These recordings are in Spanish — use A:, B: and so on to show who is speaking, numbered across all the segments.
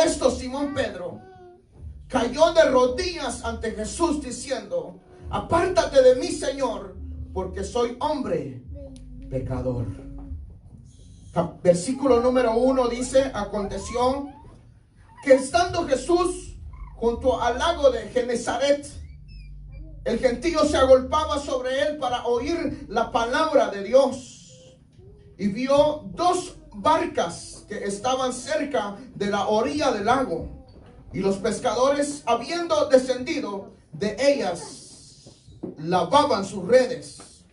A: esto, Simón Pedro cayó de rodillas ante Jesús diciendo: apártate de mí, Señor, porque soy hombre pecador. Versículo número 1 dice: aconteció que estando Jesús junto al lago de Genezaret, el gentío se agolpaba sobre él para oír la palabra de Dios, y vio dos barcas que estaban cerca de la orilla del lago, y los pescadores, habiendo descendido de ellas, lavaban sus redes.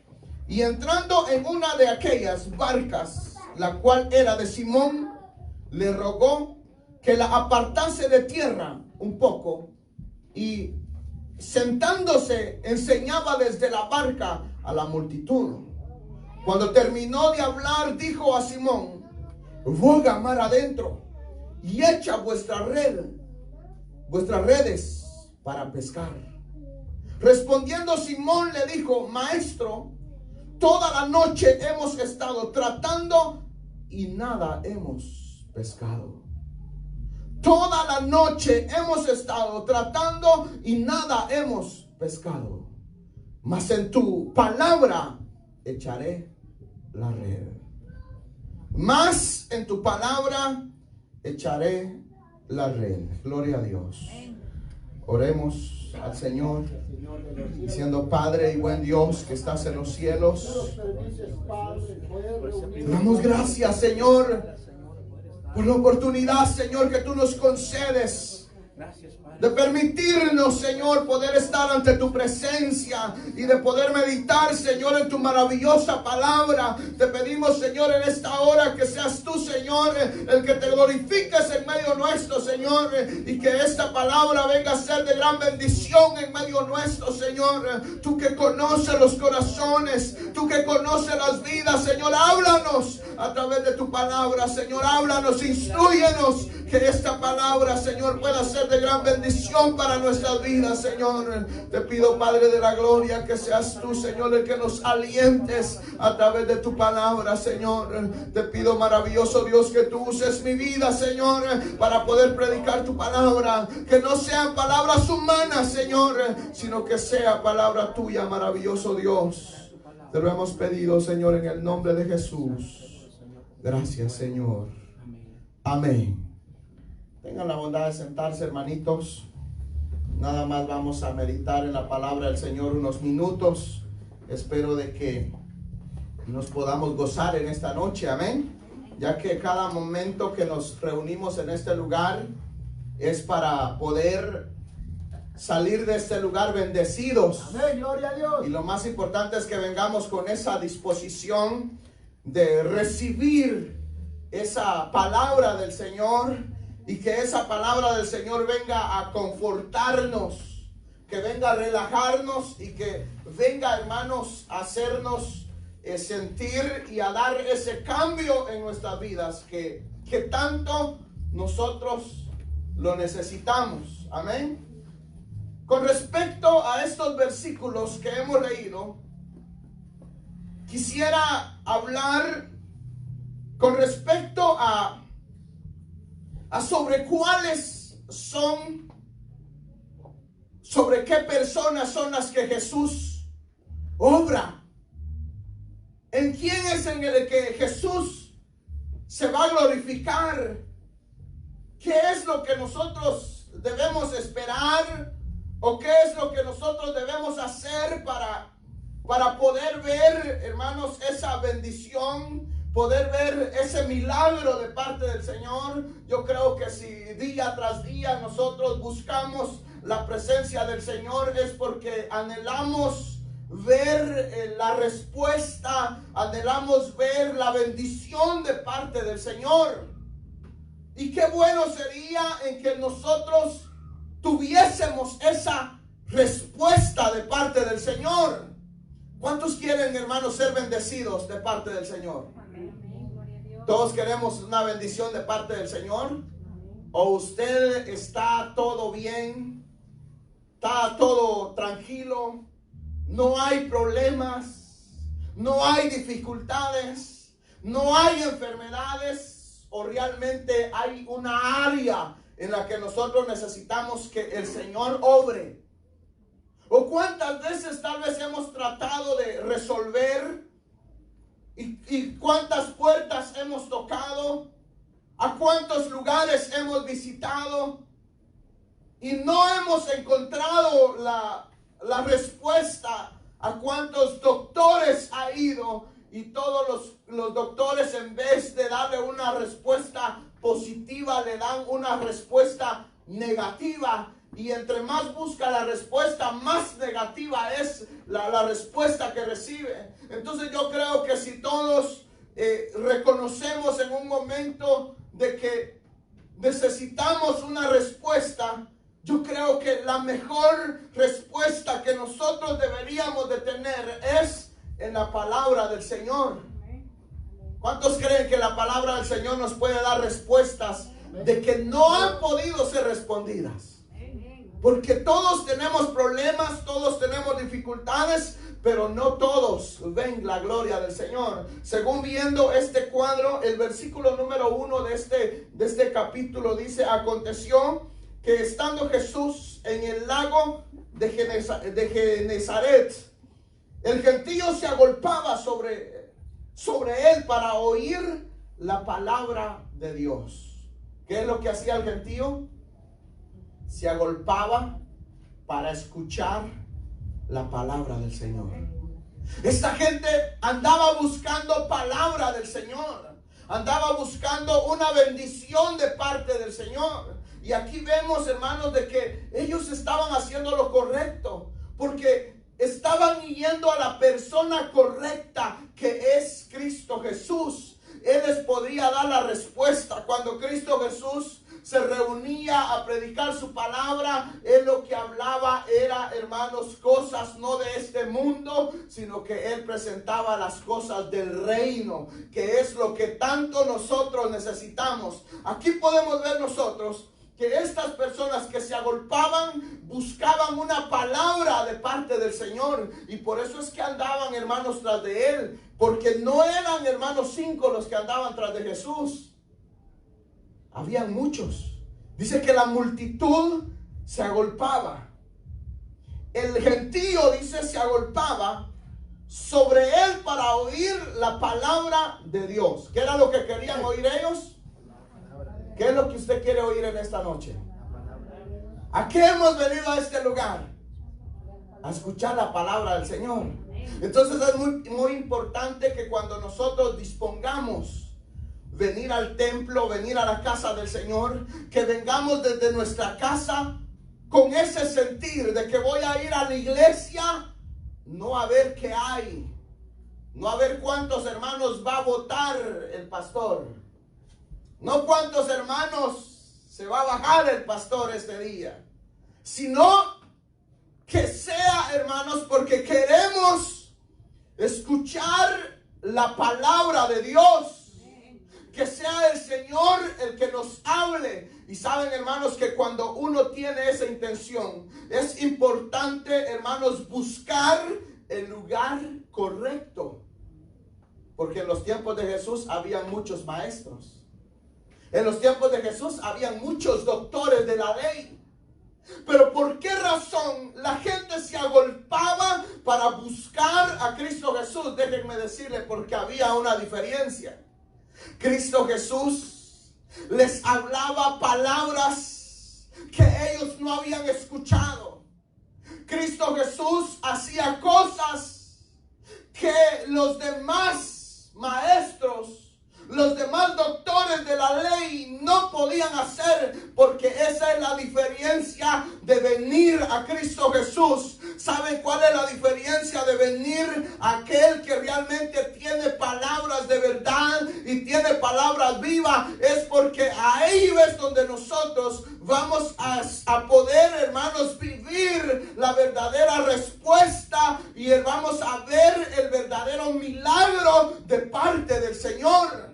A: Y entrando en una de aquellas barcas, la cual era de Simón, le rogó que la apartase de tierra un poco, y sentándose enseñaba desde la barca a la multitud. Cuando terminó de hablar, dijo a Simón: boga mar adentro y echa vuestras redes para pescar. Respondiendo Simón le dijo: Maestro, toda la noche hemos estado tratando y nada hemos pescado. Toda la noche hemos estado tratando y nada hemos pescado. Mas en tu palabra echaré la red. Mas en tu palabra echaré la red. Gloria a Dios. Oremos al Señor, diciendo: Padre y buen Dios que estás en los cielos, te damos gracias, Señor, por la oportunidad, Señor, que tú nos concedes de permitirnos, Señor, poder estar ante tu presencia y de poder meditar, Señor, en tu maravillosa palabra. Te pedimos, Señor, en esta hora que seas tú, Señor, el que te glorifiques en medio nuestro, Señor, y que esta palabra venga a ser de gran bendición en medio nuestro, Señor. Tú que conoces los corazones, tú que conoces las vidas, Señor, háblanos a través de tu palabra, Señor, háblanos, instrúyenos, que esta palabra, Señor, pueda ser de gran bendición para nuestras vidas, Señor. Te pido, Padre de la gloria, que seas tú, Señor, el que nos alientes a través de tu palabra, Señor. Te pido, maravilloso Dios, que tú uses mi vida, Señor, para poder predicar tu palabra. Que no sean palabras humanas, Señor, sino que sea palabra tuya, maravilloso Dios. Te lo hemos pedido, Señor, en el nombre de Jesús. Gracias, Señor. Amén. Tengan la bondad de sentarse, hermanitos. Nada más vamos a meditar en la palabra del Señor unos minutos. Espero de que nos podamos gozar en esta noche, amén. Ya que cada momento que nos reunimos en este lugar es para poder salir de este lugar bendecidos.
B: Amén, gloria a Dios.
A: Y lo más importante es que vengamos con esa disposición de recibir esa palabra del Señor. Y que esa palabra del Señor venga a confortarnos, que venga a relajarnos y que venga, hermanos, a hacernos sentir y a dar ese cambio en nuestras vidas que tanto nosotros lo necesitamos. Amén. Con respecto a estos versículos que hemos leído, quisiera hablar con respecto a sobre cuáles son, sobre qué personas son las que Jesús obra. ¿En quién es en el que Jesús se va a glorificar? ¿Qué es lo que nosotros debemos esperar? ¿O qué es lo que nosotros debemos hacer para poder ver, hermanos, esa bendición? Poder ver ese milagro de parte del Señor. Yo creo que si día tras día nosotros buscamos la presencia del Señor es porque anhelamos ver la respuesta, anhelamos ver la bendición de parte del Señor. Y qué bueno sería en que nosotros tuviésemos esa respuesta de parte del Señor. ¿Cuántos quieren, hermanos, ser bendecidos de parte del Señor? ¿Todos queremos una bendición de parte del Señor? ¿O usted está todo bien? ¿Está todo tranquilo? ¿No hay problemas? ¿No hay dificultades? ¿No hay enfermedades? ¿O realmente hay una área en la que nosotros necesitamos que el Señor obre. O cuántas veces tal vez hemos tratado de resolver y cuántas puertas hemos tocado, a cuántos lugares hemos visitado y no hemos encontrado la respuesta, a cuántos doctores ha ido y todos los doctores, en vez de darle una respuesta positiva, le dan una respuesta negativa. Y entre más busca la respuesta, más negativa es la respuesta que recibe. Entonces yo creo que si todos reconocemos en un momento de que necesitamos una respuesta, yo creo que la mejor respuesta que nosotros deberíamos de tener es en la palabra del Señor. ¿Cuántos creen que la palabra del Señor nos puede dar respuestas de que no han podido ser respondidas? Porque todos tenemos problemas, todos tenemos dificultades, pero no todos ven la gloria del Señor. Según viendo este cuadro, el versículo número 1 de este capítulo dice: aconteció que estando Jesús en el lago de Genezaret, el gentío se agolpaba sobre él para oír la palabra de Dios. ¿Qué es lo que hacía el gentío? Se agolpaba para escuchar la palabra del Señor. Esta gente andaba buscando palabra del Señor, andaba buscando una bendición de parte del Señor. Y aquí vemos, hermanos, de que ellos estaban haciendo lo correcto, porque estaban yendo a la persona correcta, que es Cristo Jesús. Él les podría dar la respuesta. Cuando Cristo Jesús se reunía a predicar su palabra, él lo que hablaba era, hermanos, cosas no de este mundo, sino que él presentaba las cosas del reino, que es lo que tanto nosotros necesitamos. Aquí podemos ver nosotros que estas personas que se agolpaban buscaban una palabra de parte del Señor, y por eso es que andaban, hermanos, tras de él, porque no eran, hermanos, 5 los que andaban tras de Jesús. Habían muchos. Dice que la multitud se agolpaba. El gentío, dice, se agolpaba sobre él para oír la palabra de Dios. ¿Qué era lo que querían oír ellos? ¿Qué es lo que usted quiere oír en esta noche? ¿A qué hemos venido a este lugar? A escuchar la palabra del Señor. Entonces es muy importante que cuando nosotros dispongamos venir al templo, venir a la casa del Señor, que vengamos desde nuestra casa con ese sentir de que voy a ir a la iglesia, no a ver qué hay, no a ver cuántos hermanos va a votar el pastor, no cuántos hermanos se va a bajar el pastor este día, sino que sea, hermanos, porque queremos escuchar la palabra de Dios. Que sea el Señor el que nos hable. Y saben, hermanos, que cuando uno tiene esa intención, es importante, hermanos, buscar el lugar correcto. Porque en los tiempos de Jesús habían muchos maestros. En los tiempos de Jesús habían muchos doctores de la ley. Pero ¿por qué razón la gente se agolpaba para buscar a Cristo Jesús? Déjenme decirle, porque había una diferencia. Cristo Jesús les hablaba palabras que ellos no habían escuchado. Cristo Jesús hacía cosas que los demás maestros, los demás doctores de la ley no podían hacer, porque esa es la diferencia de venir a Cristo Jesús. ¿Saben cuál es la diferencia de venir a aquel que realmente tiene palabras de verdad y tiene palabras vivas? Es porque ahí es donde nosotros vamos a poder, hermanos, vivir la verdadera respuesta y vamos a ver el verdadero milagro de parte del Señor.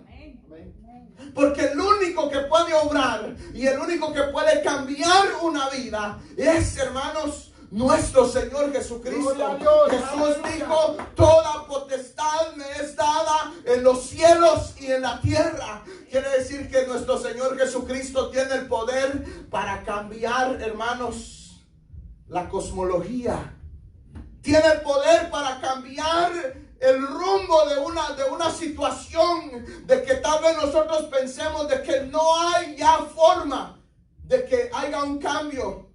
A: Porque el único que puede obrar y el único que puede cambiar una vida es, hermanos, nuestro Señor Jesucristo.
B: Gloria a Dios,
A: Jesús
B: aleluya.
A: dijo, toda potestad me es dada en los cielos y en la tierra. Quiere decir que nuestro Señor Jesucristo tiene el poder para cambiar, hermanos, la cosmología. Tiene el poder para cambiar el rumbo de una situación, de que tal vez nosotros pensemos de que no hay ya forma de que haya un cambio.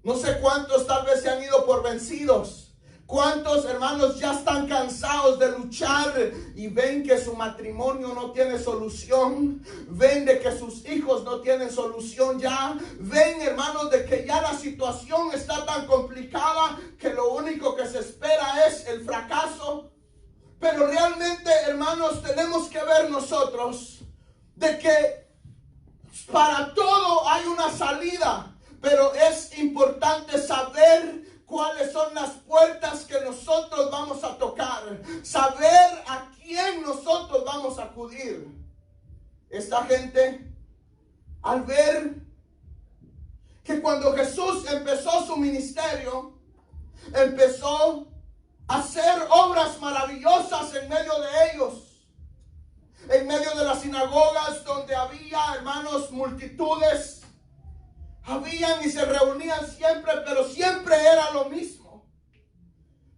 A: No sé cuántos tal vez se han ido por vencidos. ¿Cuántos hermanos ya están cansados de luchar y ven que su matrimonio no tiene solución? Ven de que sus hijos no tienen solución ya. Ven, hermanos, de que ya la situación está tan complicada que lo único que se espera es el fracaso. Pero realmente, hermanos, tenemos que ver nosotros de que para todo hay una salida. Pero es importante saber cuáles son las puertas que nosotros vamos a tocar. Saber a quién nosotros vamos a acudir. Esta gente, al ver que cuando Jesús empezó su ministerio, empezó a hacer obras maravillosas en medio de ellos. En medio de las sinagogas donde había, hermanos, multitudes. Habían y se reunían siempre, pero siempre era lo mismo.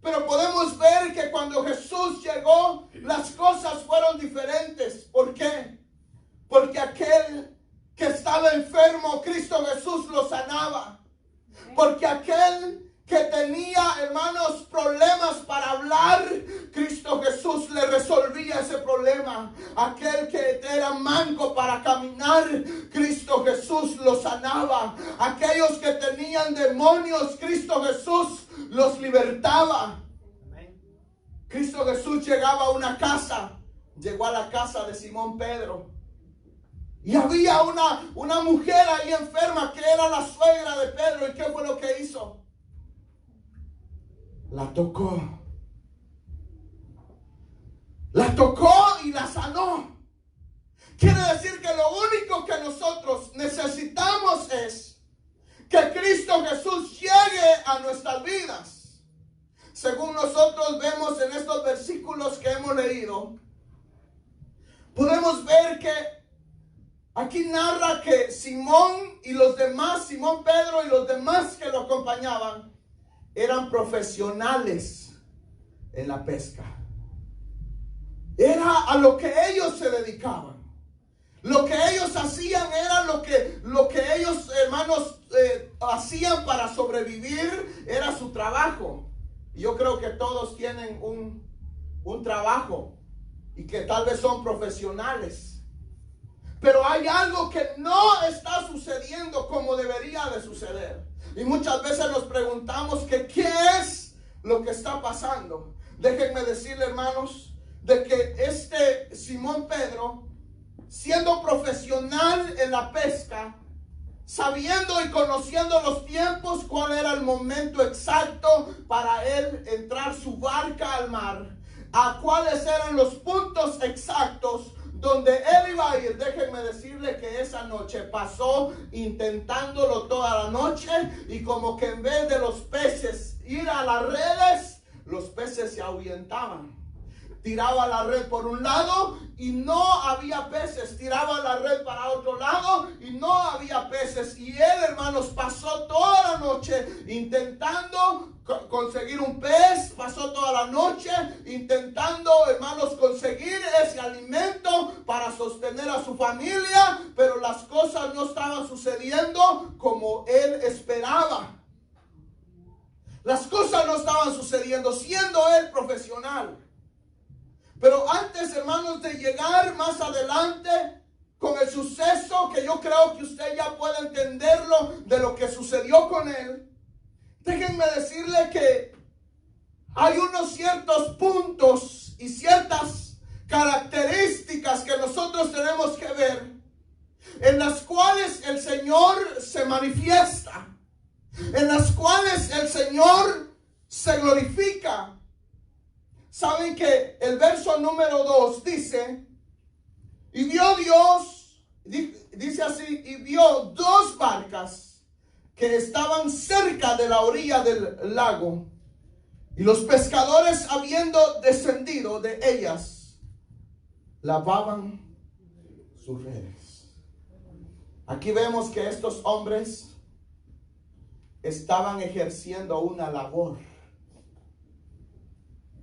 A: Pero podemos ver que cuando Jesús llegó, las cosas fueron diferentes. ¿Por qué? Porque aquel que estaba enfermo, Cristo Jesús lo sanaba. Porque aquel que tenía, hermanos, problemas para hablar, Cristo Jesús le resolvía ese problema. Aquel que era manco para caminar, Cristo Jesús lo sanaba. Aquellos que tenían demonios, Cristo Jesús los libertaba. Cristo Jesús llegaba a una casa, llegó a la casa de Simón Pedro. Y había una mujer ahí enferma que era la suegra de Pedro. ¿Y qué fue lo que hizo? La tocó. La tocó y la sanó. Quiere decir que lo único que nosotros necesitamos es que Cristo Jesús llegue a nuestras vidas. Según nosotros vemos en estos versículos que hemos leído, podemos ver que aquí narra que Simón y los demás, Simón Pedro y los demás que lo acompañaban, eran profesionales en la pesca. Era a lo que ellos se dedicaban. Lo que ellos hacían era lo que ellos, hermanos, hacían para sobrevivir. Era su trabajo. Yo creo que todos tienen un trabajo y que tal vez son profesionales. Pero hay algo que no está sucediendo como debería de suceder. Y muchas veces nos preguntamos que qué es lo que está pasando. Déjenme decirle, hermanos, de que este Simón Pedro, siendo profesional en la pesca, sabiendo y conociendo los tiempos, cuál era el momento exacto para él entrar su barca al mar, a cuáles eran los puntos exactos donde él iba a ir. Déjenme decirle que esa noche pasó intentándolo toda la noche, y como que en vez de los peces ir a las redes, los peces se ahuyentaban. Tiraba la red por un lado y no había peces. Tiraba la red para otro lado y no había peces. Y él, hermanos, pasó toda la noche intentando conseguir un pez. Pasó toda la noche intentando, hermanos, conseguir ese alimento para sostener a su familia. Pero las cosas no estaban sucediendo como él esperaba. Las cosas no estaban sucediendo siendo él profesional. Pero antes, hermanos, de llegar más adelante con el suceso, que yo creo que usted ya puede entenderlo de lo que sucedió con él, déjenme decirle que hay unos ciertos puntos y ciertas características que nosotros tenemos que ver, en las cuales el Señor se manifiesta, en las cuales el Señor se glorifica. Saben que el verso número 2 dice, y vio Dios, dice así, y vio dos barcas que estaban cerca de la orilla del lago. Y los pescadores, habiendo descendido de ellas, lavaban sus redes. Aquí vemos que estos hombres estaban ejerciendo una labor.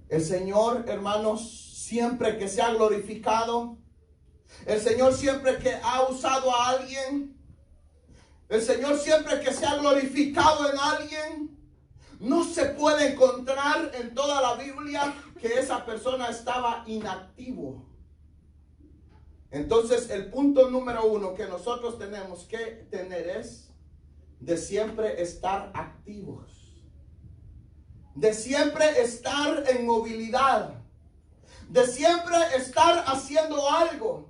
A: El Señor, hermanos, siempre que se ha glorificado, el Señor siempre que ha usado a alguien, el Señor siempre que se ha glorificado en alguien, no se puede encontrar en toda la Biblia que esa persona estaba inactivo. Entonces, el punto número uno que nosotros tenemos que tener es de siempre estar activos, de siempre estar en movilidad, de siempre estar haciendo algo.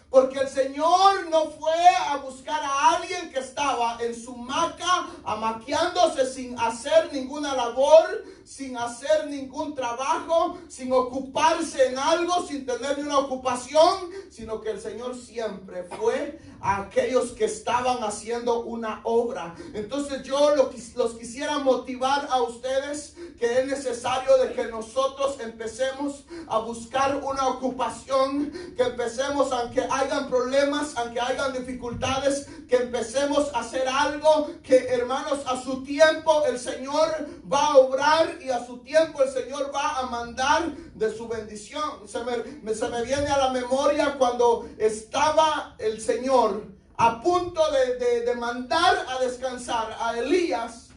A: Porque el Señor no fue a buscar a alguien que estaba en su hamaca, amaqueándose sin hacer ninguna labor, sin hacer ningún trabajo, sin ocuparse en algo, sin tener ni una ocupación, sino que el Señor siempre fue a aquellos que estaban haciendo una obra. Entonces yo los quisiera motivar a ustedes que es necesario de que nosotros empecemos a buscar una ocupación, que empecemos, aunque hayan problemas, aunque hayan dificultades, que empecemos a hacer algo, que hermanos, a su tiempo el Señor va a obrar y a su tiempo el Señor va a mandar de su bendición. Se me viene a la memoria cuando estaba el Señor a punto de mandar a descansar a Elías.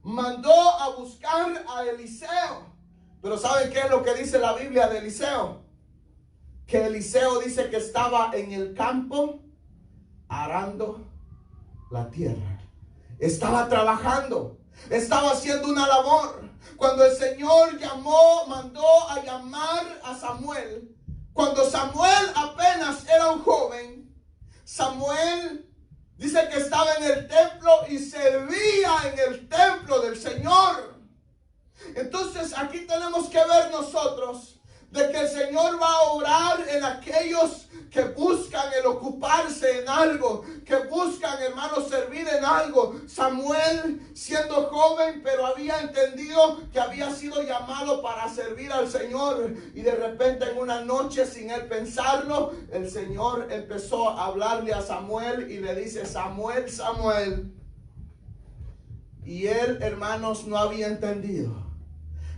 A: Mandó a buscar a Eliseo. Pero ¿saben qué es lo que dice la Biblia de Eliseo? Que Eliseo dice que estaba en el campo arando la tierra. Estaba trabajando. Estaba haciendo una labor. Cuando el Señor mandó a llamar a Samuel. Cuando Samuel apenas era un joven, Samuel dice que estaba en el templo y servía en el templo del Señor. Entonces aquí tenemos que ver nosotros de que el Señor va a obrar en aquellos que buscan el ocuparse en algo, que buscan, hermanos, servir en algo. Samuel, siendo joven, pero había entendido que había sido llamado para servir al Señor, y de repente en una noche, sin él pensarlo, el Señor empezó a hablarle a Samuel y le dice: Samuel, Samuel. Y él, hermanos, no había entendido.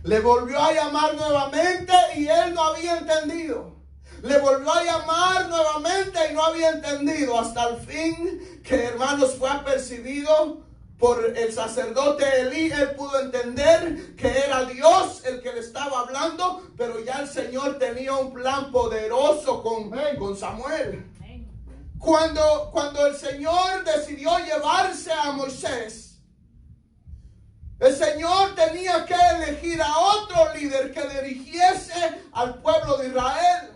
A: Le volvió a llamar nuevamente y él no había entendido. Le volvió a llamar nuevamente y no había entendido. Hasta el fin que, hermanos, fue apercibido por el sacerdote Elí. Él pudo entender que era Dios el que le estaba hablando, pero ya el Señor tenía un plan poderoso con Samuel. Cuando el Señor decidió llevarse a Moisés, el Señor tenía que elegir a otro líder que dirigiese al pueblo de Israel.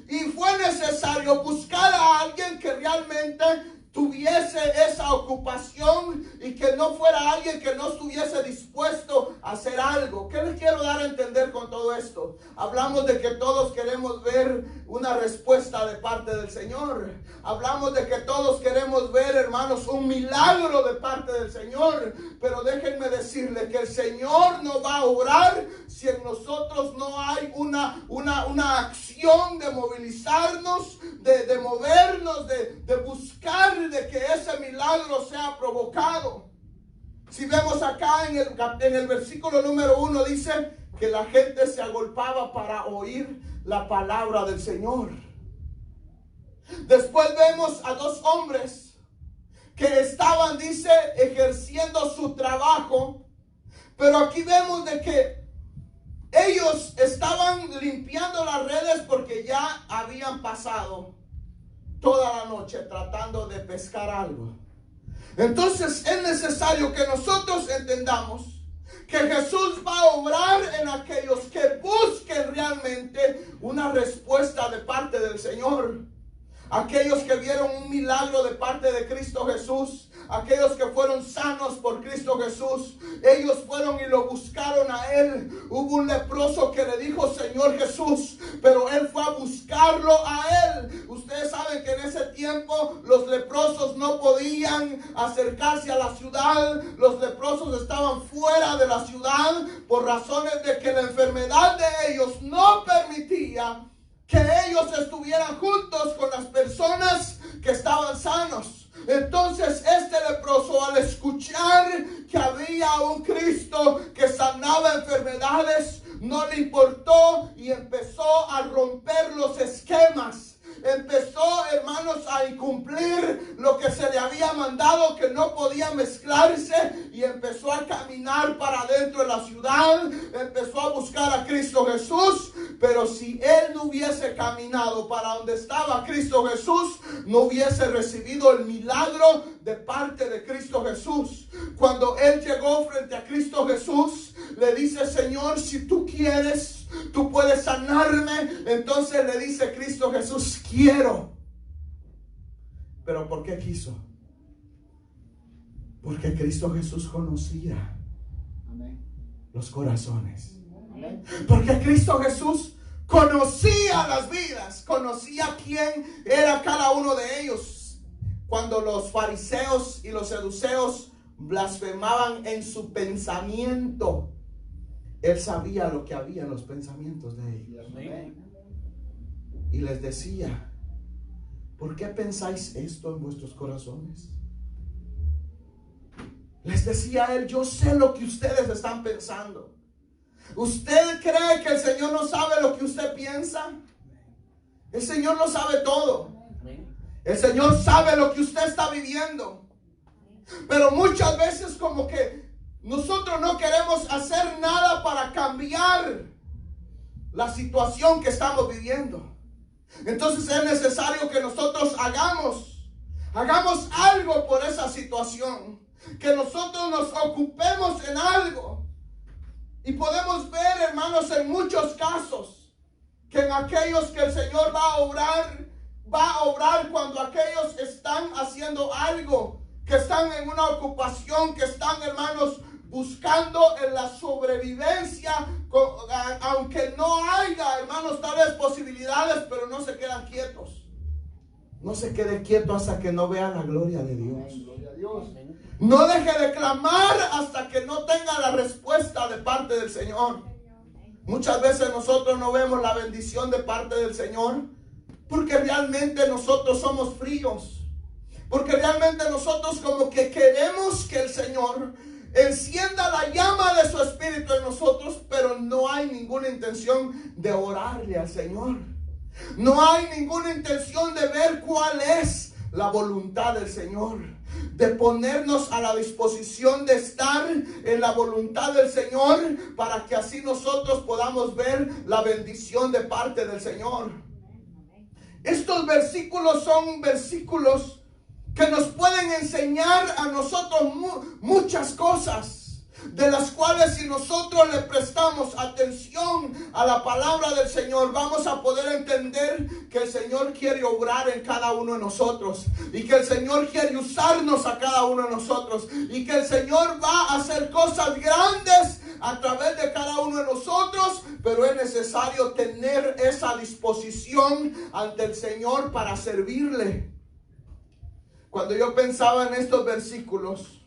A: Y fue necesario buscar a alguien que realmente tuviese esa ocupación y que no fuera alguien que no estuviese dispuesto a hacer algo. ¿Qué les quiero dar a entender con todo esto? Hablamos de que todos queremos ver una respuesta de parte del Señor. Hablamos de que todos queremos ver, hermanos, un milagro de parte del Señor. Pero déjenme decirles que el Señor no va a obrar si en nosotros no hay una acción de movilizarnos, de movernos, de buscar de que ese milagro sea provocado. Si vemos acá en el versículo número 1, dice que la gente se agolpaba para oír la palabra del Señor. Después vemos a dos hombres que estaban, dice, ejerciendo su trabajo. Pero aquí vemos de que ellos estaban limpiando las redes porque ya habían pasado toda la noche tratando de pescar algo. Entonces es necesario que nosotros entendamos que Jesús va a obrar en aquellos que busquen realmente una respuesta de parte del Señor. aquellos que vieron un milagro de parte de Cristo Jesús, aquellos que fueron sanos por Cristo Jesús, ellos fueron y lo buscaron a Él. Hubo un leproso que le dijo Señor Jesús, pero Él fue a buscarlo a Él. Ustedes saben que en ese tiempo los leprosos no podían acercarse a la ciudad. Los leprosos estaban fuera de la ciudad por razones de que la enfermedad de ellos no permitía que ellos estuvieran juntos con las personas que estaban sanos. Entonces este leproso, al escuchar que había un Cristo que sanaba enfermedades, no le importó y empezó a romper los esquemas. Empezó, hermanos, a incumplir lo que se le había mandado, que no podía mezclarse, y empezó a caminar para adentro de la ciudad. Empezó a buscar a Cristo Jesús. Pero si él no hubiese caminado para donde estaba Cristo Jesús, no hubiese recibido el milagro de parte de Cristo Jesús. Cuando él llegó frente a Cristo Jesús, le dice: Señor, si tú quieres, tú puedes sanarme. Entonces le dice Cristo Jesús: quiero. ¿Pero por qué quiso? Porque Cristo Jesús conocía los corazones. Porque Cristo Jesús conocía las vidas, conocía quién era cada uno de ellos. Cuando los fariseos y los saduceos blasfemaban en su pensamiento, Él sabía lo que había en los pensamientos de ellos. Y les decía: ¿por qué pensáis esto en vuestros corazones? Les decía Él: yo sé lo que ustedes están pensando. ¿Usted cree que el Señor no sabe lo que usted piensa? El Señor lo sabe todo. El Señor sabe lo que usted está viviendo. Pero muchas veces como que nosotros no queremos hacer nada para cambiar la situación que estamos viviendo. Entonces es necesario que nosotros hagamos algo por esa situación. Que nosotros nos ocupemos en algo. Y podemos ver, hermanos, en muchos casos, que en aquellos que el Señor va a obrar cuando aquellos están haciendo algo, que están en una ocupación, que están, hermanos, buscando en la sobrevivencia, aunque no haya, hermanos, tales posibilidades, pero no se quedan quietos. No se quede quieto hasta que no vea la gloria de Dios. No deje de clamar hasta que no tenga la respuesta de parte del Señor. Muchas veces nosotros no vemos la bendición de parte del Señor porque realmente nosotros somos fríos. Porque realmente nosotros como que queremos que el Señor encienda la llama de su Espíritu en nosotros, pero no hay ninguna intención de orarle al Señor. No hay ninguna intención de ver cuál es la voluntad del Señor, de ponernos a la disposición de estar en la voluntad del Señor, para que así nosotros podamos ver la bendición de parte del Señor. Estos versículos son versículos que nos pueden enseñar a nosotros muchas cosas, de las cuales si nosotros le prestamos atención a la palabra del Señor, vamos a poder entender que el Señor quiere obrar en cada uno de nosotros, y que el Señor quiere usarnos a cada uno de nosotros, y que el Señor va a hacer cosas grandes a través de cada uno de nosotros, pero es necesario tener esa disposición ante el Señor para servirle. Cuando yo pensaba en estos versículos,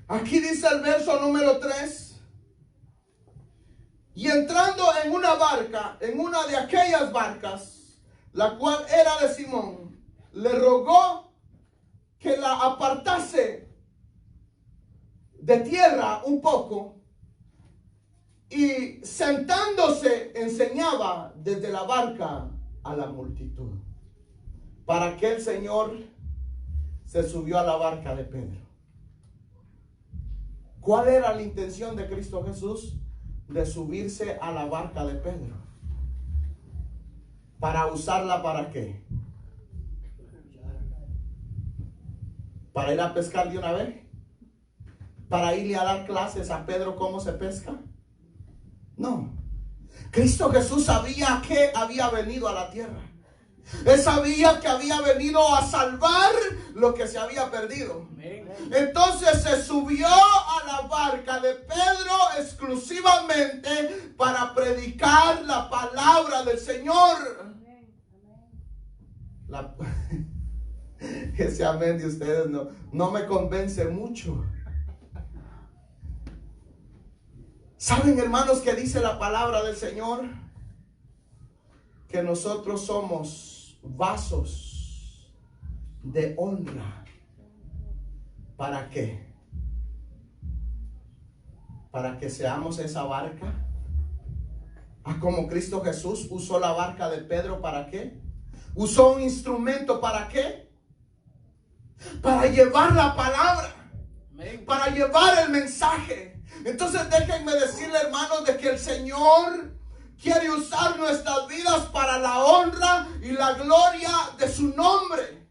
A: aquí dice el verso número 3: y entrando en una barca, en una de aquellas barcas, la cual era de Simón, le rogó que la apartase de tierra un poco, y sentándose enseñaba desde la barca a la multitud. ¿Para qué el Señor se subió a la barca de Pedro? ¿Cuál era la intención de Cristo Jesús de subirse a la barca de Pedro? ¿Para usarla para qué? ¿Para ir a pescar de una vez? ¿Para irle a dar clases a Pedro cómo se pesca? No. Cristo Jesús sabía que había venido a la tierra. Él sabía que había venido a salvar lo que se había perdido. Entonces se subió a la barca de Pedro exclusivamente para predicar la palabra del Señor. Ese amén de ustedes no me convence mucho. ¿Saben, hermanos, que dice la palabra del Señor? Que nosotros somos vasos de honra. ¿Para qué? Para que seamos esa barca. Como Cristo Jesús usó la barca de Pedro, ¿para qué? Usó un instrumento, ¿para qué? Para llevar la palabra, para llevar el mensaje. Entonces déjenme decirle, hermanos, de que el Señor quiere usar nuestras vidas para la honra y la gloria de su nombre.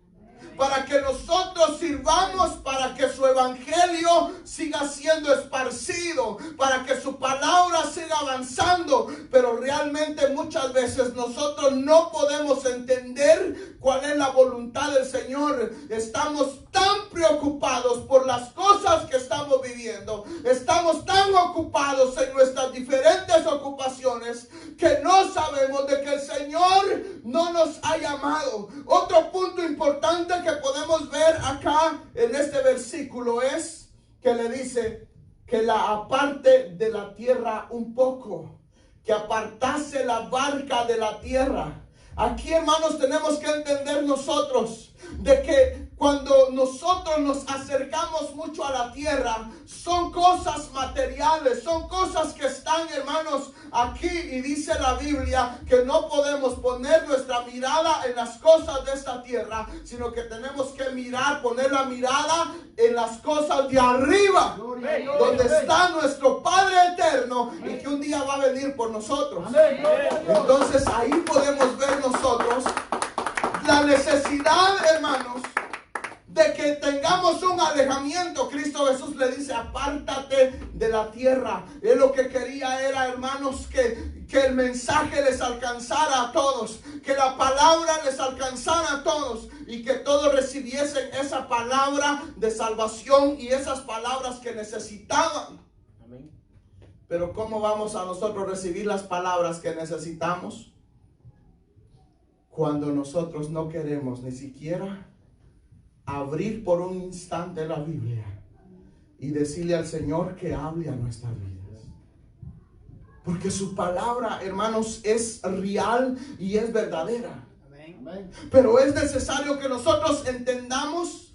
A: Para que nosotros sirvamos, para que su evangelio siga siendo esparcido, para que su palabra siga avanzando. Pero realmente muchas veces nosotros no podemos entender cuál es la voluntad del Señor. Estamos tan preocupados por las cosas que estamos viviendo. Estamos tan ocupados en nuestras diferentes ocupaciones que no sabemos de que el Señor no nos ha llamado. Otro punto importante que podemos ver acá en este versículo es que le dice que la aparte de la tierra un poco, que apartase la barca de la tierra. Aquí, hermanos, tenemos que entender nosotros de que cuando nosotros nos acercamos mucho a la tierra, son cosas materiales, son cosas que están, hermanos, aquí. Y dice la Biblia que no podemos poner nuestra mirada en las cosas de esta tierra, sino que tenemos que poner la mirada en las cosas de arriba, donde está nuestro Padre eterno y que un día va a venir por nosotros. Entonces ahí podemos ver nosotros la necesidad, hermanos, de que tengamos un alejamiento. Cristo Jesús le dice: apártate de la tierra. Él lo que quería era, hermanos, que el mensaje les alcanzara a todos, que la palabra les alcanzara a todos y que todos recibiesen esa palabra de salvación y esas palabras que necesitaban. Amén. Pero ¿cómo vamos a nosotros recibir las palabras que necesitamos? Cuando nosotros no queremos ni siquiera abrir por un instante la Biblia y decirle al Señor que hable a nuestras vidas. Porque su palabra, hermanos, es real y es verdadera. Amén. Pero es necesario que nosotros entendamos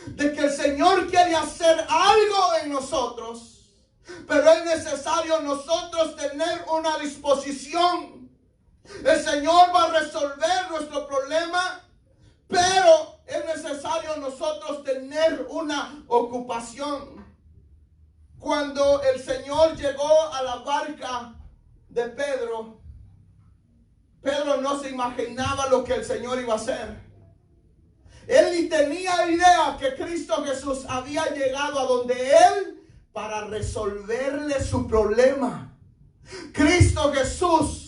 A: de que el Señor quiere hacer algo en nosotros, pero es necesario nosotros tener una disposición. El Señor va a resolver nuestro problema, pero es necesario nosotros tener una ocupación. Cuando el Señor llegó a la barca de Pedro, Pedro no se imaginaba lo que el Señor iba a hacer. Él ni tenía idea que Cristo Jesús había llegado a donde él para resolverle su problema. Cristo Jesús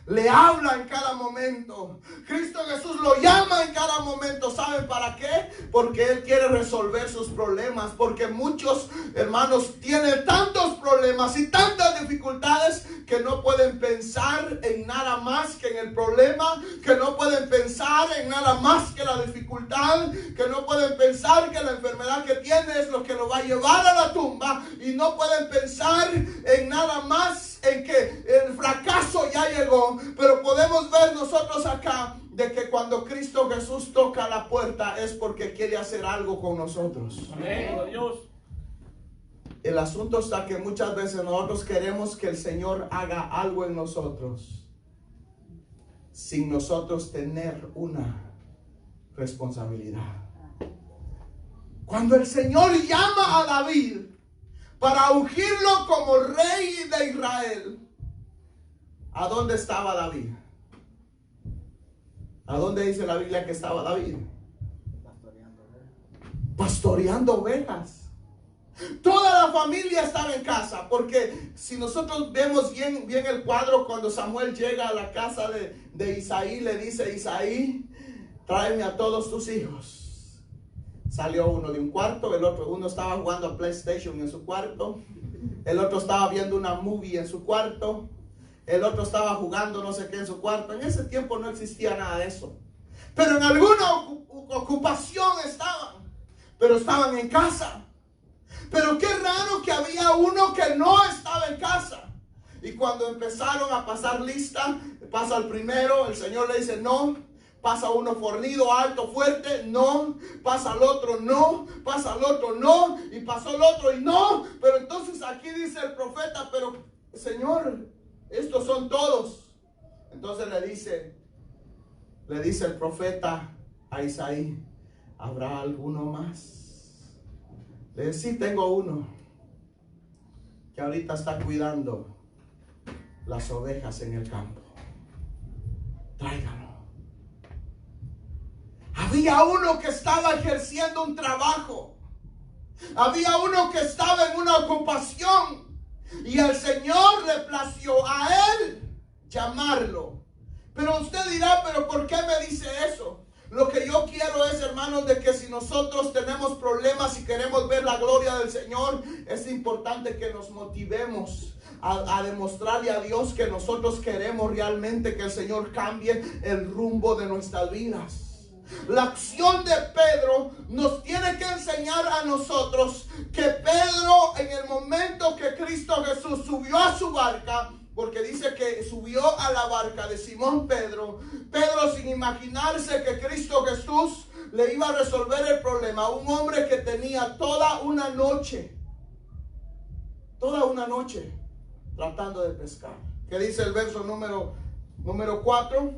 A: le habla en cada momento. Cristo Jesús lo llama en cada momento. ¿Saben para qué? Porque Él quiere resolver sus problemas. Porque muchos hermanos tienen tantos problemas y tantas dificultades que no pueden pensar en nada más que en el problema, que no pueden pensar en nada más que la dificultad, que no pueden pensar que la enfermedad que tiene es lo que lo va a llevar a la tumba, y no pueden pensar en nada más en que el fracaso ya llegó. Pero podemos ver nosotros acá de que cuando Cristo Jesús toca la puerta es porque quiere hacer algo con nosotros. Amén. Dios. El asunto está que muchas veces nosotros queremos que el Señor haga algo en nosotros sin nosotros tener una responsabilidad. Cuando el Señor llama a David para ungirlo como rey de Israel, ¿a dónde estaba David? ¿A dónde dice la Biblia que estaba David? Pastoreando ovejas. Toda la familia estaba en casa, porque si nosotros vemos bien el cuadro, cuando Samuel llega a la casa de Isaí, le dice: Isaí, tráeme a todos tus hijos. Salió uno de un cuarto, uno estaba jugando a PlayStation en su cuarto, el otro estaba viendo una movie en su cuarto, el otro estaba jugando no sé qué en su cuarto. En ese tiempo no existía nada de eso, pero en alguna ocupación estaban, pero estaban en casa. Pero qué raro que había uno que no estaba en casa. Y cuando empezaron a pasar lista, pasa el primero, el Señor le dice no. Pasa uno fornido, alto, fuerte, no. Pasa el otro, no. Pasa el otro, no. Y pasó el otro y no. Pero entonces aquí dice el profeta: pero Señor, estos son todos. Entonces le dice el profeta a Isaí: ¿habrá alguno más? Le dice: sí, tengo uno que ahorita está cuidando las ovejas en el campo. Tráigalo. Había uno que estaba ejerciendo un trabajo. Había uno que estaba en una ocupación. Y al Señor le plació a él llamarlo. Pero usted dirá: ¿pero por qué me dice eso? Lo que yo quiero es, hermanos, de que si nosotros tenemos problemas y queremos ver la gloria del Señor, es importante que nos motivemos a demostrarle a Dios que nosotros queremos realmente que el Señor cambie el rumbo de nuestras vidas. La acción de Pedro nos tiene que enseñar a nosotros que Pedro, en el momento que Cristo Jesús subió a su barca, porque dice que subió a la barca de Simón Pedro, sin imaginarse que Cristo Jesús le iba a resolver el problema. Un hombre que tenía toda una noche tratando de pescar. ¿Qué dice el verso número 4?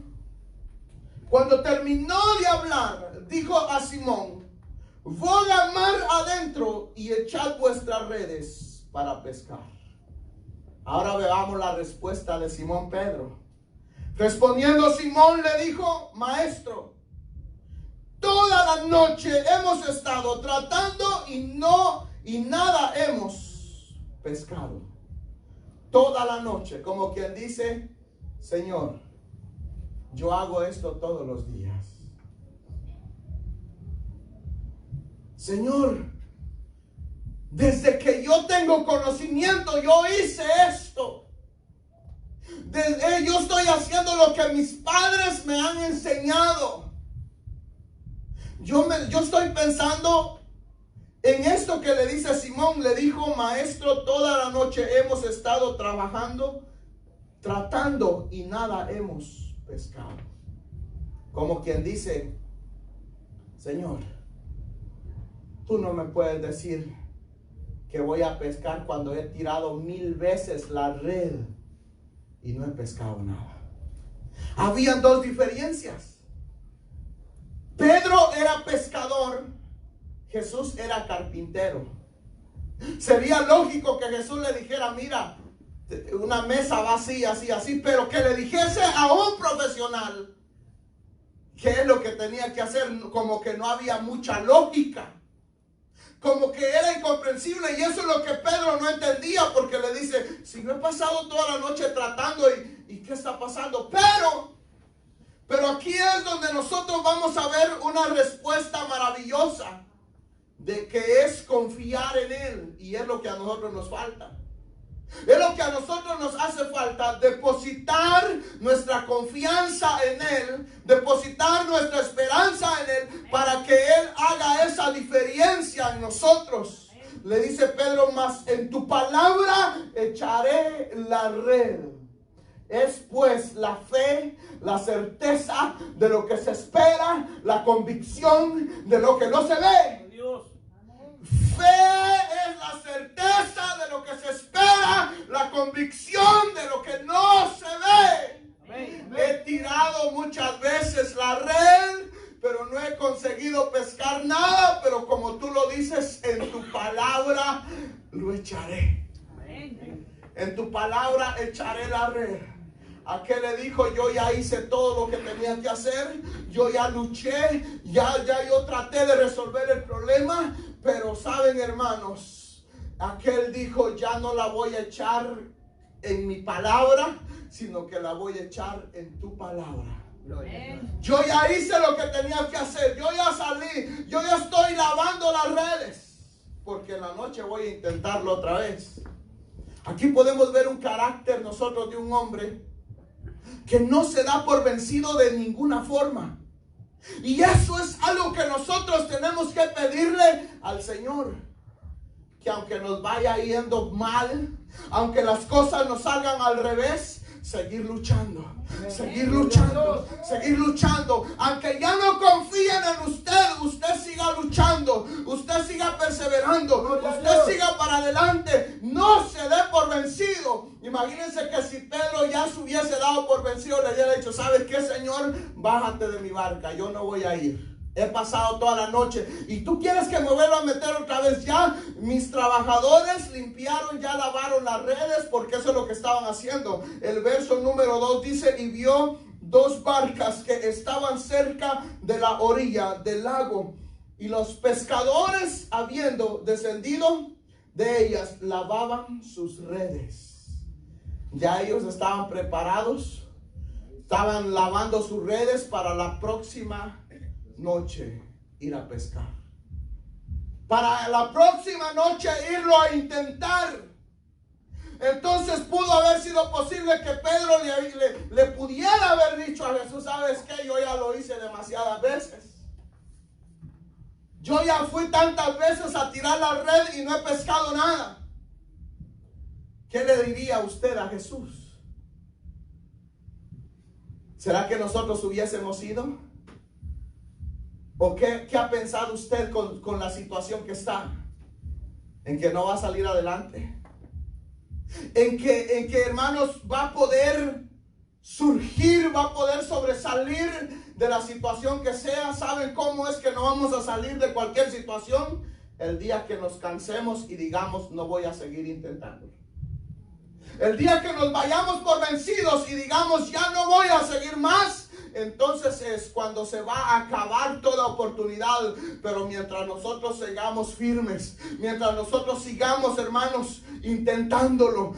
A: Cuando terminó de hablar, dijo a Simón: voga mar adentro y echad vuestras redes para pescar. Ahora veamos la respuesta de Simón Pedro. Respondiendo Simón le dijo: Maestro, toda la noche hemos estado tratando y nada hemos pescado. Toda la noche, como quien dice: Señor, yo hago esto todos los días. Señor, desde que yo tengo conocimiento, yo hice esto. Yo estoy haciendo lo que mis padres me han enseñado. Yo estoy pensando en esto que le dice Simón. Le dijo: Maestro, toda la noche hemos estado trabajando, tratando y nada hemos pescado. Como quien dice: Señor, tú no me puedes decir que voy a pescar cuando he tirado 1000 veces la red y no he pescado nada. Habían dos diferencias. Pedro era pescador, Jesús era carpintero. Sería lógico que Jesús le dijera: mira, una mesa va así, así, así, pero que le dijese a un profesional qué es lo que tenía que hacer. Como que no había mucha lógica, como que era incomprensible, y eso es lo que Pedro no entendía, porque le dice: si no he pasado toda la noche tratando, ¿y qué está pasando? Pero aquí es donde nosotros vamos a ver una respuesta maravillosa, de que es confiar en Él, y es lo que a nosotros nos falta. Es lo que a nosotros nos hace falta: depositar nuestra confianza en Él, depositar nuestra esperanza en Él, para que Él haga esa diferencia en nosotros. Le dice Pedro: mas en tu palabra echaré la red. Es pues la fe, la certeza de lo que se espera, la convicción de lo que no se ve. Fe es la certeza de lo que se espera, la convicción de lo que no se ve. He tirado muchas veces la red, pero no he conseguido pescar nada. Pero como tú lo dices, en tu palabra lo echaré. En tu palabra echaré la red. Aquel le dijo: yo ya hice todo lo que tenía que hacer, yo ya luché, ya yo traté de resolver el problema. Pero saben, hermanos, aquel dijo: ya no la voy a echar en mi palabra, sino que la voy a echar en tu palabra.
B: Amén.
A: Yo ya hice lo que tenía que hacer. Yo ya salí. Yo ya estoy lavando las redes. Porque en la noche voy a intentarlo otra vez. Aquí podemos ver un carácter nosotros de un hombre que no se da por vencido de ninguna forma. Y eso es algo que nosotros tenemos que pedirle al Señor. Que aunque nos vaya yendo mal, aunque las cosas nos salgan al revés, seguir luchando, seguir luchando, seguir luchando. Aunque ya no confíen en usted, usted siga luchando, usted siga perseverando, usted siga para adelante. No se dé por vencido. Imagínense que si Pedro ya se hubiese dado por vencido, le hubiera dicho: ¿sabes qué, Señor? Bájate de mi barca, yo no voy a ir. He pasado toda la noche y tú quieres que me vuelva a meter otra vez. Ya mis trabajadores limpiaron, ya lavaron las redes, porque eso es lo que estaban haciendo. El verso número 2 dice: y vio 2 barcas que estaban cerca de la orilla del lago, y los pescadores, habiendo descendido de ellas, lavaban sus redes. Ya ellos estaban preparados, estaban lavando sus redes para la próxima noche ir a pescar. Para la próxima noche irlo a intentar. Entonces pudo haber sido posible que Pedro le pudiera haber dicho a Jesús: ¿sabes qué? Yo ya lo hice demasiadas veces. Yo ya fui tantas veces a tirar la red y no he pescado nada. ¿Qué le diría usted a Jesús? ¿Será que nosotros hubiésemos ido? ¿O qué ha pensado usted con la situación que está? ¿En que no va a salir adelante? ¿En que, hermanos, va a poder surgir, va a poder sobresalir de la situación que sea? ¿Saben cómo es que no vamos a salir de cualquier situación? El día que nos cansemos y digamos: no voy a seguir intentando. El día que nos vayamos por vencidos y digamos: ya no voy a seguir más. Entonces es cuando se va a acabar toda oportunidad. Pero mientras nosotros sigamos firmes, mientras nosotros sigamos, hermanos, intentándolo.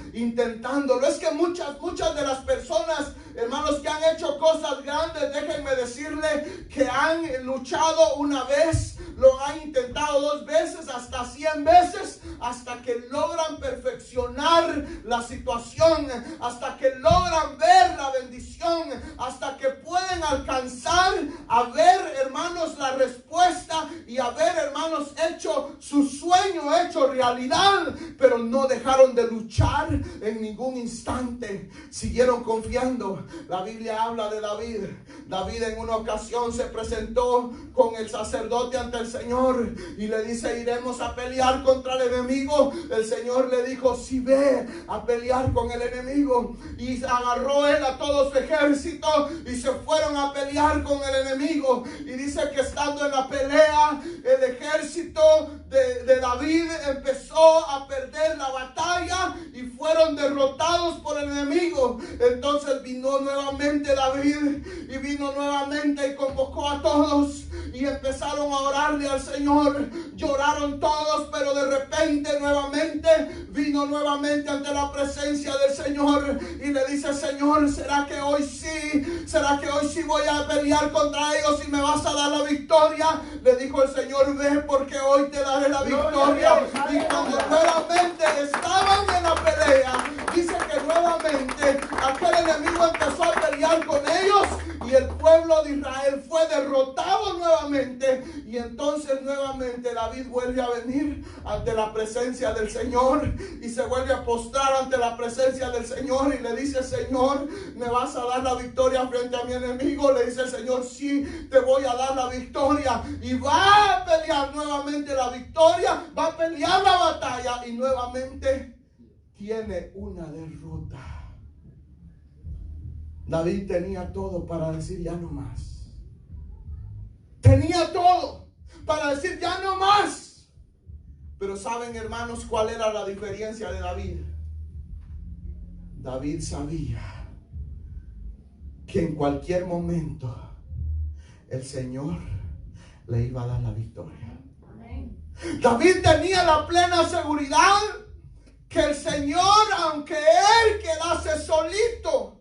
A: Es que muchas de las personas, hermanos, que han hecho cosas grandes, déjenme decirle que han luchado una vez, lo han intentado 2 veces, hasta 100 veces, hasta que logran perfeccionar la situación, hasta que logran ver la bendición, hasta que pueden alcanzar a ver, hermanos, la respuesta y haber, hermanos, hecho su sueño, hecho realidad. Pero no dejaron de luchar en ningún instante, siguieron confiando. La Biblia habla de David. David en una ocasión se presentó con el sacerdote ante el Señor y le dice: iremos a pelear contra el enemigo. El Señor le dijo: sí, ve a pelear con el enemigo. Y agarró él a todo su ejército y se fueron a pelear con el enemigo. Y dice que estando en la pelea, el ejército de David empezó a perder la batalla y fueron derrotados por el enemigo. Entonces vino nuevamente David y vino nuevamente y convocó a todos y empezaron a orarle al Señor. Lloraron todos, pero de repente nuevamente vino nuevamente ante la presencia del Señor y le dice: Señor, ¿será que hoy sí? ¿Será que hoy sí voy a pelear contra ellos y me vas a dar la victoria? Le dijo el Señor: ve, porque hoy te daré la victoria. Y cuando nuevamente estaban en la pelea, dice que nuevamente aquel enemigo empezó a pelear con ellos y el pueblo de Israel fue derrotado nuevamente. Y entonces nuevamente David vuelve a venir ante la presencia del Señor y se vuelve a postrar ante la presencia del Señor y le dice: Señor, ¿me vas a dar la victoria frente a mi enemigo? Le dice el Señor: sí, te voy a dar la victoria. Y va a pelear nuevamente la victoria, va a pelear la batalla y nuevamente tiene una derrota. David tenía todo para decir: ya no más. Tenía todo para decir: ya no más. Pero ¿saben, hermanos, cuál era la diferencia de David? David sabía que en cualquier momento el Señor le iba a dar la victoria. Amén. David tenía la plena seguridad que el Señor, aunque él quedase solito,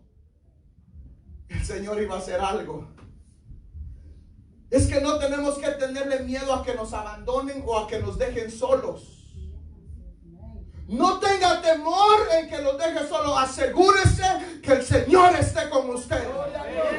A: Señor iba a hacer algo. Es que no tenemos que tenerle miedo a que nos abandonen o a que nos dejen solos. No tenga temor en que los deje solo. Asegúrese que el Señor esté con usted.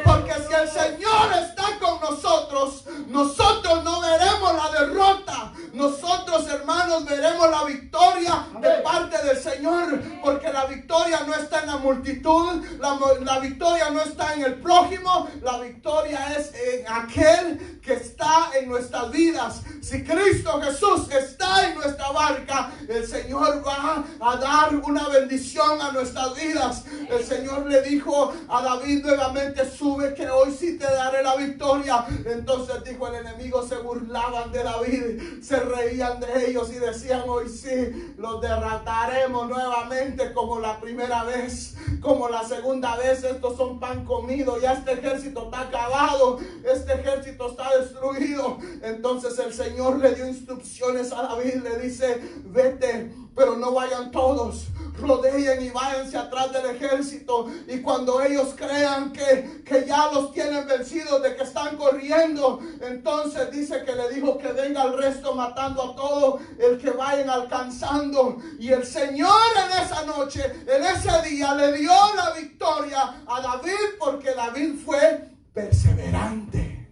A: Porque si el Señor está con nosotros, nosotros no veremos la derrota. Nosotros, hermanos, veremos la victoria de parte del Señor. Porque la victoria no está en la multitud. La victoria no está en el prójimo. La victoria es en aquel que está en nuestras vidas. Si Cristo Jesús está en nuestra barca, el Señor va a dar una bendición a nuestras vidas. El Señor le dijo a David nuevamente: sube, que hoy sí te daré la victoria. Entonces dijo el enemigo, se burlaban de David, se reían de ellos y decían: hoy sí los derrotaremos nuevamente, como la primera vez, como la segunda vez. Estos son pan comido, ya este ejército está acabado, este ejército está destruido. Entonces el Señor le dio instrucciones a David, le dice: vete, pero no vayan todos, rodeen y váyanse atrás del ejército. Y cuando ellos crean que ya los tienen vencidos, de que están corriendo, entonces dice que le dijo que venga el resto, matando a todo el que vayan alcanzando. Y el Señor en esa noche, en ese día, le dio la victoria a David, porque David fue perseverante,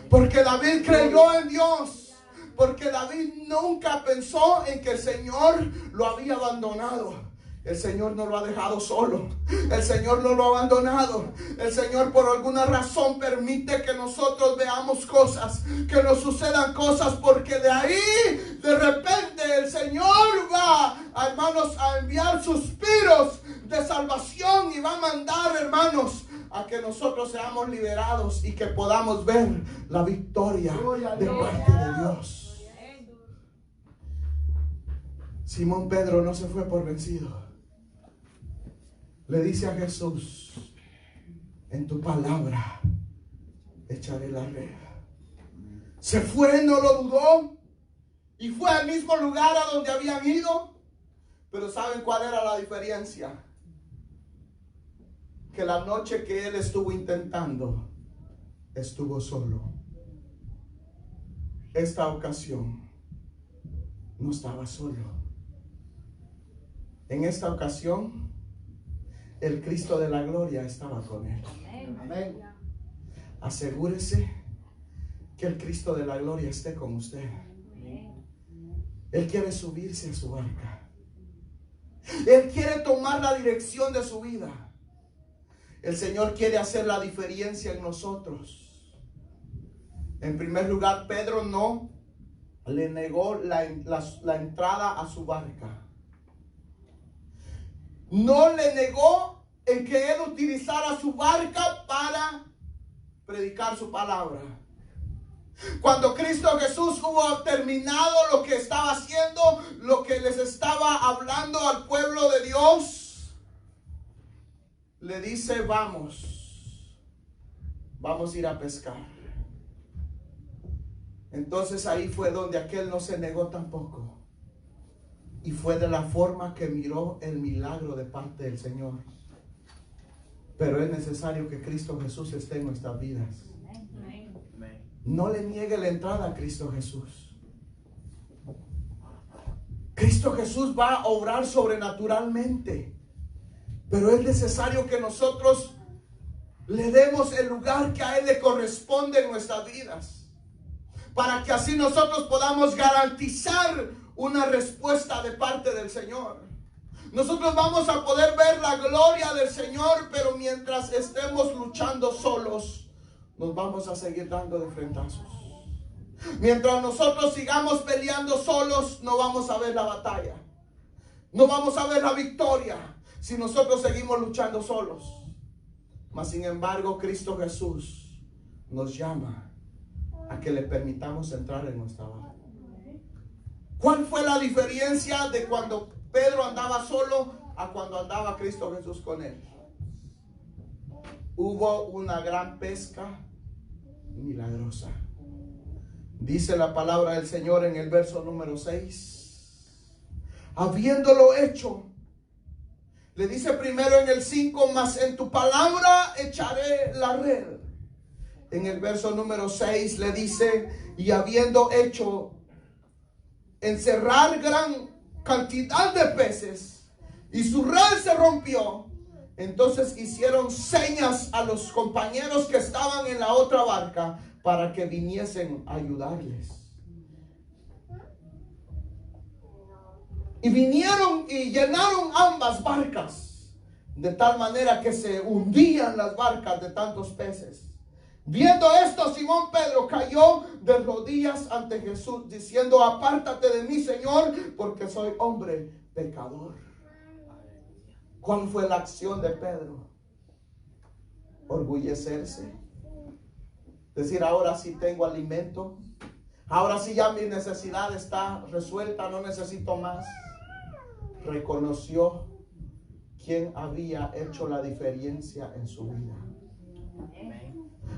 A: porque David creyó en Dios. Porque David nunca pensó en que el Señor lo había abandonado. El Señor no lo ha dejado solo. El Señor no lo ha abandonado. El Señor por alguna razón permite que nosotros veamos cosas, que nos sucedan cosas, porque de ahí de repente el Señor va, hermanos, a enviar suspiros de salvación y va a mandar, hermanos, a que nosotros seamos liberados y que podamos ver la victoria de parte de Dios. Simón Pedro no se fue por vencido. Le dice a Jesús: en tu palabra echaré la red. Se fue, no lo dudó, y fue al mismo lugar a donde habían ido. Pero ¿saben cuál era la diferencia? Que la noche que él estuvo intentando, estuvo solo. Esta ocasión no estaba solo. En esta ocasión, el Cristo de la gloria estaba con él. Amén. Asegúrese que el Cristo de la gloria esté con usted. Él quiere subirse a su barca. Él quiere tomar la dirección de su vida. El Señor quiere hacer la diferencia en nosotros. En primer lugar, Pedro no le negó la entrada a su barca. No le negó en que él utilizara su barca para predicar su palabra. Cuando Cristo Jesús hubo terminado lo que estaba haciendo, lo que les estaba hablando al pueblo de Dios, le dice: vamos a ir a pescar. Entonces ahí fue donde aquel no se negó tampoco. Y fue de la forma que miró el milagro de parte del Señor. Pero es necesario que Cristo Jesús esté en nuestras vidas. No le niegue la entrada a Cristo Jesús. Cristo Jesús va a obrar sobrenaturalmente. Pero es necesario que nosotros le demos el lugar que a Él le corresponde en nuestras vidas, para que así nosotros podamos garantizar una respuesta de parte del Señor. Nosotros vamos a poder ver la gloria del Señor, pero mientras estemos luchando solos, nos vamos a seguir dando de frentazos. Mientras nosotros sigamos peleando solos, no vamos a ver la batalla, no vamos a ver la victoria si nosotros seguimos luchando solos. Mas sin embargo, Cristo Jesús nos llama a que le permitamos entrar en nuestra barca. ¿Cuál fue la diferencia de cuando Pedro andaba solo a cuando andaba Cristo Jesús con él? Hubo una gran pesca milagrosa. Dice la palabra del Señor en el verso número 6: habiéndolo hecho, Le dice primero en el 5, mas en tu palabra echaré la red. En el verso número 6 le dice, y habiendo hecho encerrar gran cantidad de peces, y su red se rompió, entonces hicieron señas a los compañeros que estaban en la otra barca para que viniesen a ayudarles. Y vinieron y llenaron ambas barcas, de tal manera que se hundían las barcas de tantos peces. Viendo esto, Simón Pedro cayó de rodillas ante Jesús, diciendo, apártate de mí, Señor, porque soy hombre pecador. ¿Cuál fue la acción de Pedro? Orgullecerse. Decir, ahora sí tengo alimento. Ahora sí ya mi necesidad está resuelta, no necesito más. Reconoció quién había hecho la diferencia en su vida.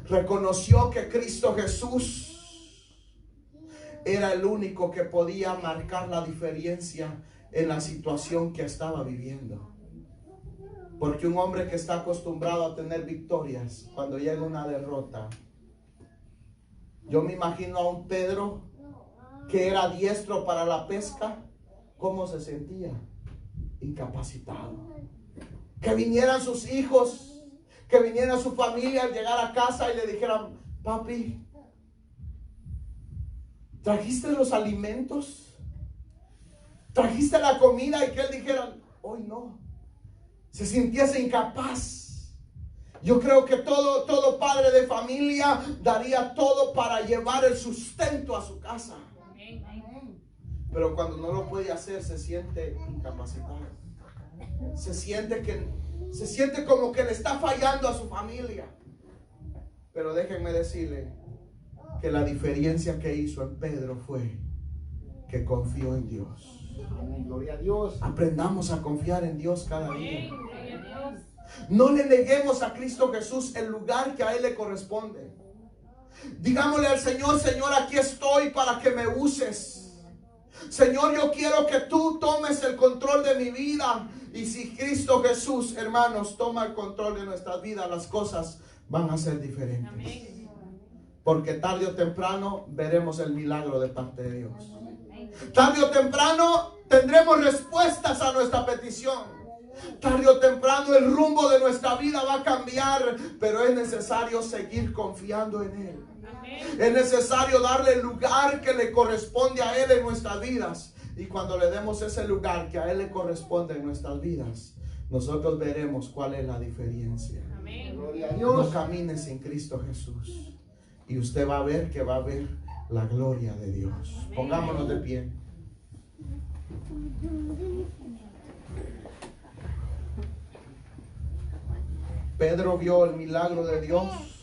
A: Reconoció que Cristo Jesús era el único que podía marcar la diferencia en la situación que estaba viviendo. Porque un hombre que está acostumbrado a tener victorias, cuando llega una derrota, yo me imagino a un Pedro que era diestro para la pesca, ¿cómo se sentía? Incapacitado. Que vinieran sus hijos, que viniera su familia al llegar a casa y le dijeran, papi, ¿trajiste los alimentos? ¿Trajiste la comida? Y que él dijera, hoy no. Se sintiese incapaz. Yo creo que todo padre de familia daría todo para llevar el sustento a su casa. Pero cuando no lo puede hacer, se siente incapacitado. Se siente como que le está fallando a su familia. Pero déjenme decirle que la diferencia que hizo en Pedro fue que confió en Dios. Gloria a Dios. Aprendamos a confiar en Dios cada día. No le neguemos a Cristo Jesús el lugar que a Él le corresponde. Digámosle al Señor, Señor, aquí estoy para que me uses. Señor, yo quiero que tú tomes el control de mi vida. Y si Cristo Jesús, hermanos, toma el control de nuestras vidas, las cosas van a ser diferentes. Amén. Porque tarde o temprano veremos el milagro de parte de Dios. Tarde o temprano tendremos respuestas a nuestra petición. Tarde o temprano el rumbo de nuestra vida va a cambiar, pero es necesario seguir confiando en Él. Es necesario darle el lugar que le corresponde a Él en nuestras vidas. Y cuando le demos ese lugar que a Él le corresponde en nuestras vidas, nosotros veremos cuál es la diferencia. Amén. Gloria a Dios. No camine sin Cristo Jesús y usted va a ver que va a ver la gloria de Dios. Amén. Pongámonos de pie. Pedro vio el milagro de Dios.